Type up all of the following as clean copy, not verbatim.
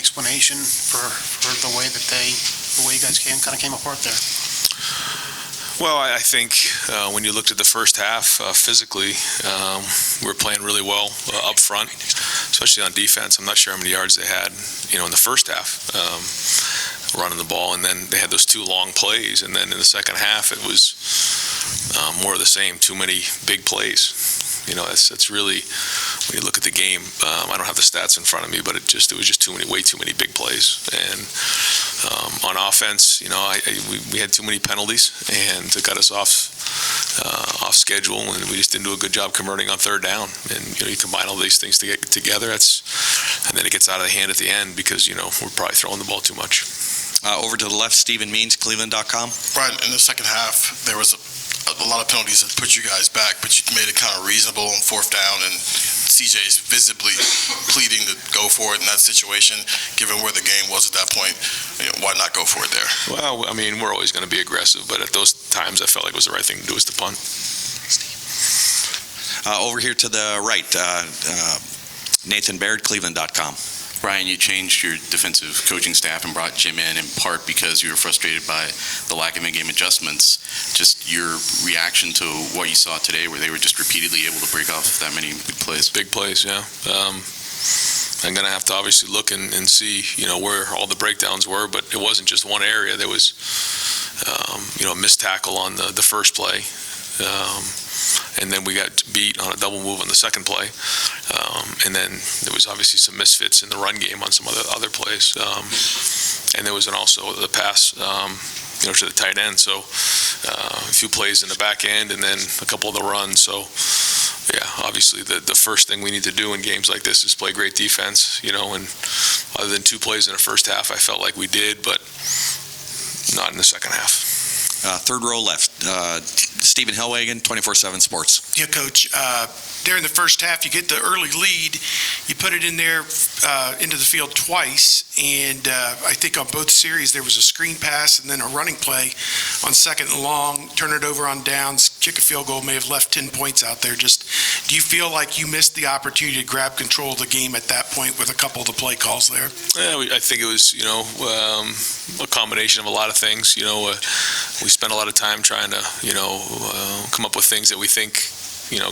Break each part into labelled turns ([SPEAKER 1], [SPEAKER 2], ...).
[SPEAKER 1] explanation for the way you guys kind of came apart there?
[SPEAKER 2] Well, I think when you looked at the first half, physically, we were playing really well up front, especially on defense. I'm not sure how many yards they had, in the first half, running the ball, and then they had those two long plays, and then in the second half, it was more of the same. Too many big plays. That's really, when you look at the game, I don't have the stats in front of me, but it was just way too many big plays. And on offense, we had too many penalties, and it got us off schedule, and we just didn't do a good job converting on third down. And you combine all these things together, and then it gets out of the hand at the end because we're probably throwing the ball too much.
[SPEAKER 3] Over to the left, Stephen Means, Cleveland.com.
[SPEAKER 4] Brian, in the second half, there was a lot of penalties that put you guys back, but you made it kind of reasonable on fourth down, and CJ's visibly pleading to go for it in that situation. Given where the game was at that point, why not go for it there?
[SPEAKER 2] Well, we're always going to be aggressive, but at those times, I felt like it was the right thing to do, was to punt.
[SPEAKER 3] Over here to the right, Nathan Baird, Cleveland.com.
[SPEAKER 5] Ryan, you changed your defensive coaching staff and brought Jim in part because you were frustrated by the lack of in-game adjustments. Just your reaction to what you saw today, where they were just repeatedly able to break off that many big plays.
[SPEAKER 2] Big plays, yeah. I'm going to have to obviously look and see, where all the breakdowns were, but it wasn't just one area. There was, a missed tackle on the first play. And then we got beat on a double move on the second play. And then there was obviously some misfits in the run game on some other plays. And there was also the pass, to the tight end. So a few plays in the back end and then a couple of the runs. So, yeah, obviously the first thing we need to do in games like this is play great defense, and other than two plays in the first half, I felt like we did, but not in the second half.
[SPEAKER 3] Third row left, Stephen Hellwagen, 24/7 Sports.
[SPEAKER 6] Yeah, Coach. During the first half, you get the early lead. You put it in there into the field twice, and I think on both series there was a screen pass and then a running play on second and long, turn it over on downs, kick a field goal, may have left 10 points out there. Just, do you feel like you missed the opportunity to grab control of the game at that point with a couple of the play calls there?
[SPEAKER 2] Yeah, I think it was, a combination of a lot of things. We spent a lot of time trying to, come up with things that we think,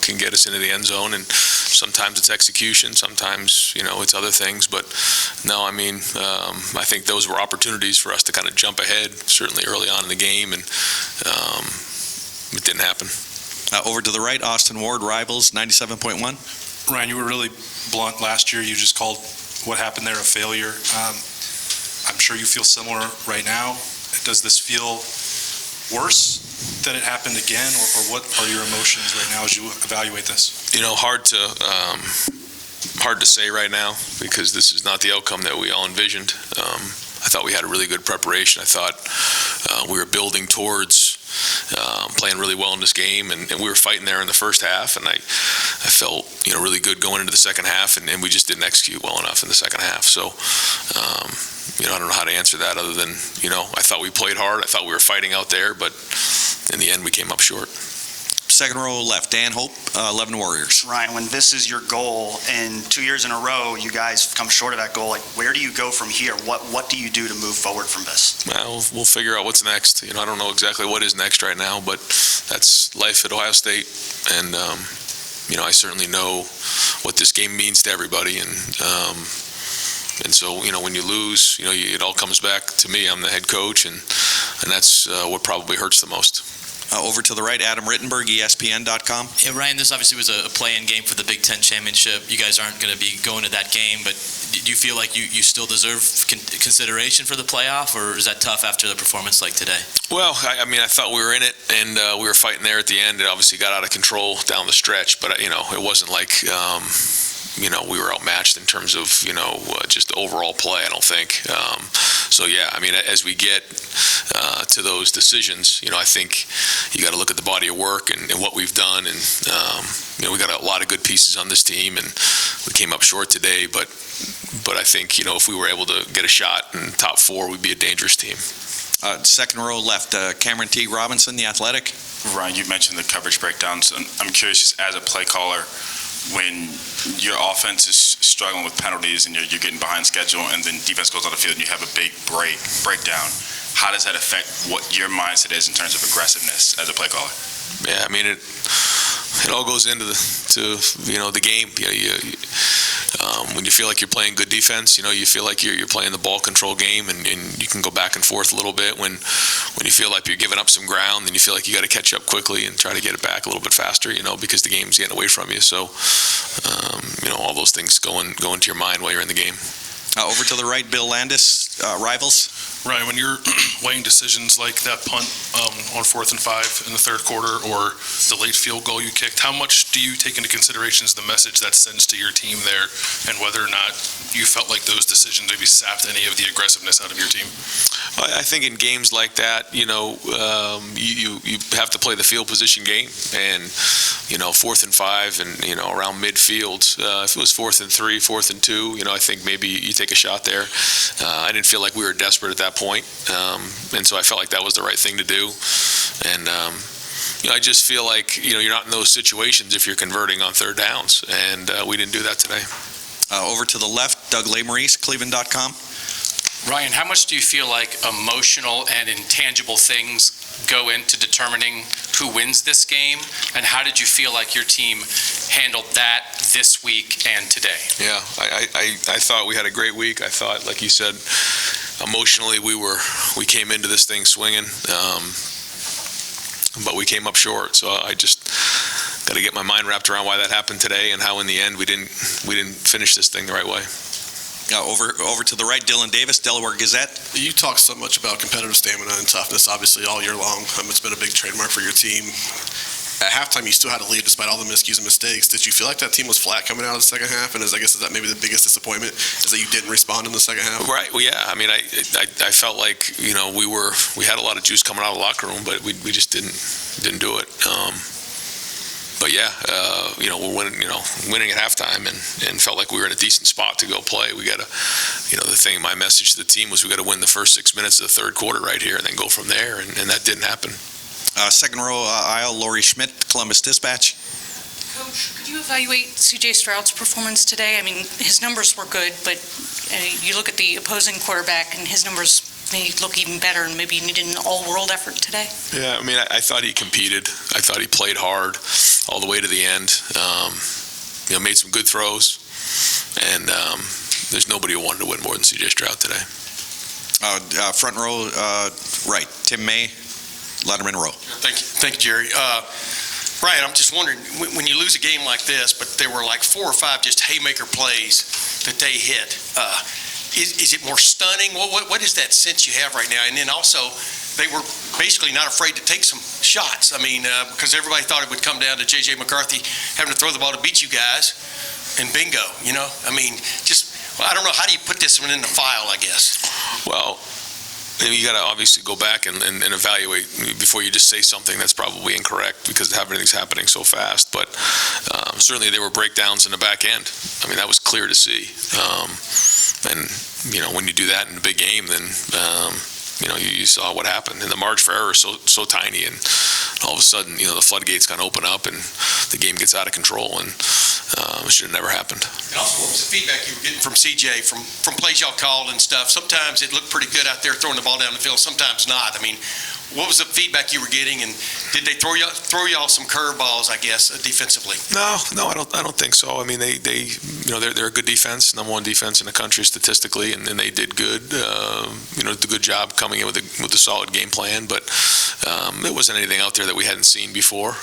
[SPEAKER 2] can get us into the end zone. And sometimes it's execution, sometimes, it's other things. But no, I think those were opportunities for us to kind of jump ahead, certainly early on in the game, and it didn't happen.
[SPEAKER 3] Over to the right, Austin Ward, Rivals, 97.1.
[SPEAKER 7] Ryan, you were really blunt last year. You just called what happened there a failure. I'm sure you feel similar right now. Does this feel worse that it happened again, or what are your emotions right now as you evaluate this?
[SPEAKER 2] Hard to say right now because this is not the outcome that we all envisioned. I thought we had a really good preparation. I thought we were building towards playing really well in this game, and we were fighting there in the first half, and I felt really good going into the second half, and we just didn't execute well enough in the second half. So I don't know how to answer that other than I thought we played hard. I thought we were fighting out there, but in the end we came up short.
[SPEAKER 3] Second row left, Dan Hope, 11 Warriors.
[SPEAKER 8] Ryan, when this is your goal and 2 years in a row you guys come short of that goal, where do you go from here? What do you do to move forward from this?
[SPEAKER 2] Well, we'll figure out what's next. I don't know exactly what is next right now, but that's life at Ohio State, and I certainly know what this game means to everybody, and so when you lose, it all comes back to me. I'm the head coach, and that's what probably hurts the most.
[SPEAKER 3] Over to the right, Adam Rittenberg, ESPN.com.
[SPEAKER 9] Yeah, Ryan, this obviously was a play-in game for the Big Ten championship. You guys aren't going to be going to that game, but do you feel like you still deserve consideration for the playoff, or is that tough after the performance like today?
[SPEAKER 2] Well, I thought we were in it, and we were fighting there at the end. It obviously got out of control down the stretch, but it wasn't like we were outmatched in terms of just the overall play, I don't think. So yeah, as we get to those decisions, I think you got to look at the body of work and what we've done, and we got a lot of good pieces on this team, and we came up short today, but I think if we were able to get a shot in top four, we'd be a dangerous team.
[SPEAKER 3] Second row left, Cameron T. Robinson, The Athletic.
[SPEAKER 5] Ryan, you mentioned the coverage breakdowns, and I'm curious, just as a play caller,
[SPEAKER 10] when your offense is struggling with penalties and you're getting behind schedule, and then defense goes on the field and you have a big breakdown, how does that affect what your mindset is in terms of aggressiveness as a play caller?
[SPEAKER 2] Yeah, I mean, it all goes into the game. When you feel like you're playing good defense, you feel like you're playing the ball control game, and you can go back and forth a little bit. When you feel like you're giving up some ground, then you feel like you got to catch up quickly and try to get it back a little bit faster, because the game's getting away from you. So, all those things go into your mind while you're in the game.
[SPEAKER 3] Over to the right, Bill Landis, Rivals.
[SPEAKER 11] Ryan, when you're weighing decisions like that punt on 4th and 5 in the third quarter, or the late field goal you kicked, how much do you take into consideration the message that sends to your team there, and whether or not you felt like those decisions maybe sapped any of the aggressiveness out of your team?
[SPEAKER 2] I think in games like that, you have to play the field position game, and 4th and 5, and around midfield. If it was 4th and 3, 4th and 2, I think maybe you take a shot there. I didn't feel like we were desperate at that point, and so I felt like that was the right thing to do. And I just feel like you're not in those situations if you're converting on third downs, and we didn't do that today.
[SPEAKER 3] Over to the left, Doug Lesmerises, Cleveland.com.
[SPEAKER 12] Ryan, how much do you feel like emotional and intangible things go into determining who wins this game, and how did you feel like your team handled that this week and today?
[SPEAKER 2] Yeah, I thought we had a great week. I thought, like you said, emotionally we came into this thing swinging, but we came up short. So I just got to get my mind wrapped around why that happened today, and how in the end we didn't finish this thing the right way.
[SPEAKER 3] Over to the right, Dylan Davis, Delaware Gazette.
[SPEAKER 4] You talk so much about competitive stamina and toughness, obviously, all year long. It's been a big trademark for your team. At halftime, you still had a lead despite all the miscues and mistakes. Did you feel like that team was flat coming out of the second half? And is that maybe the biggest disappointment, is that you didn't respond in the second half?
[SPEAKER 2] Right. Well, yeah. I mean, I felt like we had a lot of juice coming out of the locker room, but we just didn't do it. But yeah, we're winning at halftime, and felt like we were in a decent spot to go play. We got to, my message to the team was we got to win the first 6 minutes of the third quarter right here, and then go from there, and that didn't happen.
[SPEAKER 3] Second row aisle, Laurie Schmidt, Columbus Dispatch.
[SPEAKER 13] Coach, could you evaluate C.J. Stroud's performance today? I mean, his numbers were good, but you look at the opposing quarterback, and his numbers may look even better, and maybe he needed an all-world effort today. Yeah,
[SPEAKER 2] I mean, I thought he competed. I thought he played hard all the way to the end. Made some good throws, and there's nobody who wanted to win more than C.J. Stroud today.
[SPEAKER 3] Front row, right, Tim May, Letterman Row.
[SPEAKER 14] Thank you, Jerry. Ryan, I'm just wondering, when you lose a game like this, but there were like 4 or 5 just haymaker plays that they hit, is it more stunning? What is that sense you have right now? And then also, they were basically not afraid to take some shots. I mean, because everybody thought it would come down to J.J. McCarthy having to throw the ball to beat you guys, and bingo, I mean, I don't know, how do you put this one in the file, I guess?
[SPEAKER 2] Well, you got to obviously go back and evaluate before you just say something that's probably incorrect, because everything's happening so fast. But certainly there were breakdowns in the back end. I mean, that was clear to see. And when you do that in a big game, then you saw what happened. And the margin for error is so tiny, and all of a sudden, the floodgates kind of open up, and the game gets out of control, and it should have never happened.
[SPEAKER 14] And also, what was the feedback you were getting from CJ from plays y'all called and stuff? Sometimes it looked pretty good out there throwing the ball down the field, sometimes not. I mean, what was the feedback you were getting, and did they throw y'all some curveballs, I guess, defensively?
[SPEAKER 2] No, I don't think so. I mean, they're a good defense, number 1 defense in the country statistically, and they did good. Did a good job coming in with a solid game plan, but there wasn't anything out there that we hadn't seen before.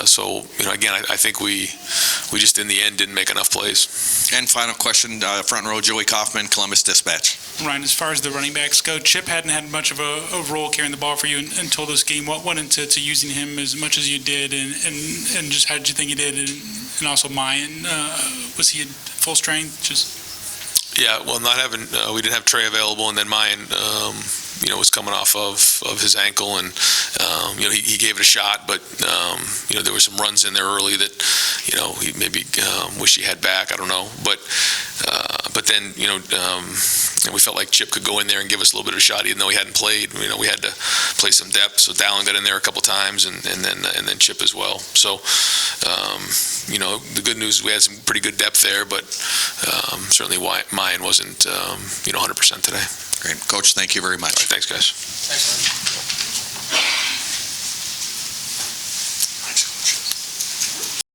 [SPEAKER 2] So again, I think we just in the end didn't make enough plays.
[SPEAKER 3] And final question, front row, Joey Kaufman, Columbus Dispatch.
[SPEAKER 15] Ryan, as far as the running backs go, Chip hadn't had much of a role carrying the ball for you until this game. What went into using him as much as you did, and just how did you think he did? And also Mayan, was he at full strength?
[SPEAKER 2] Yeah, well, not having we didn't have Trey available, and then Mayan, was coming off of his ankle, and he gave it a shot, but there were some runs in there early that he maybe wish he had back. I don't know, but But then, we felt like Chip could go in there and give us a little bit of a shot, even though he hadn't played. We had to play some depth, so Dallin got in there a couple times, and then Chip as well. So, the good news is we had some pretty good depth there, but certainly mine wasn't, 100% today.
[SPEAKER 3] Great. Coach, thank you very much.
[SPEAKER 2] All right, thanks, guys.
[SPEAKER 1] Thanks,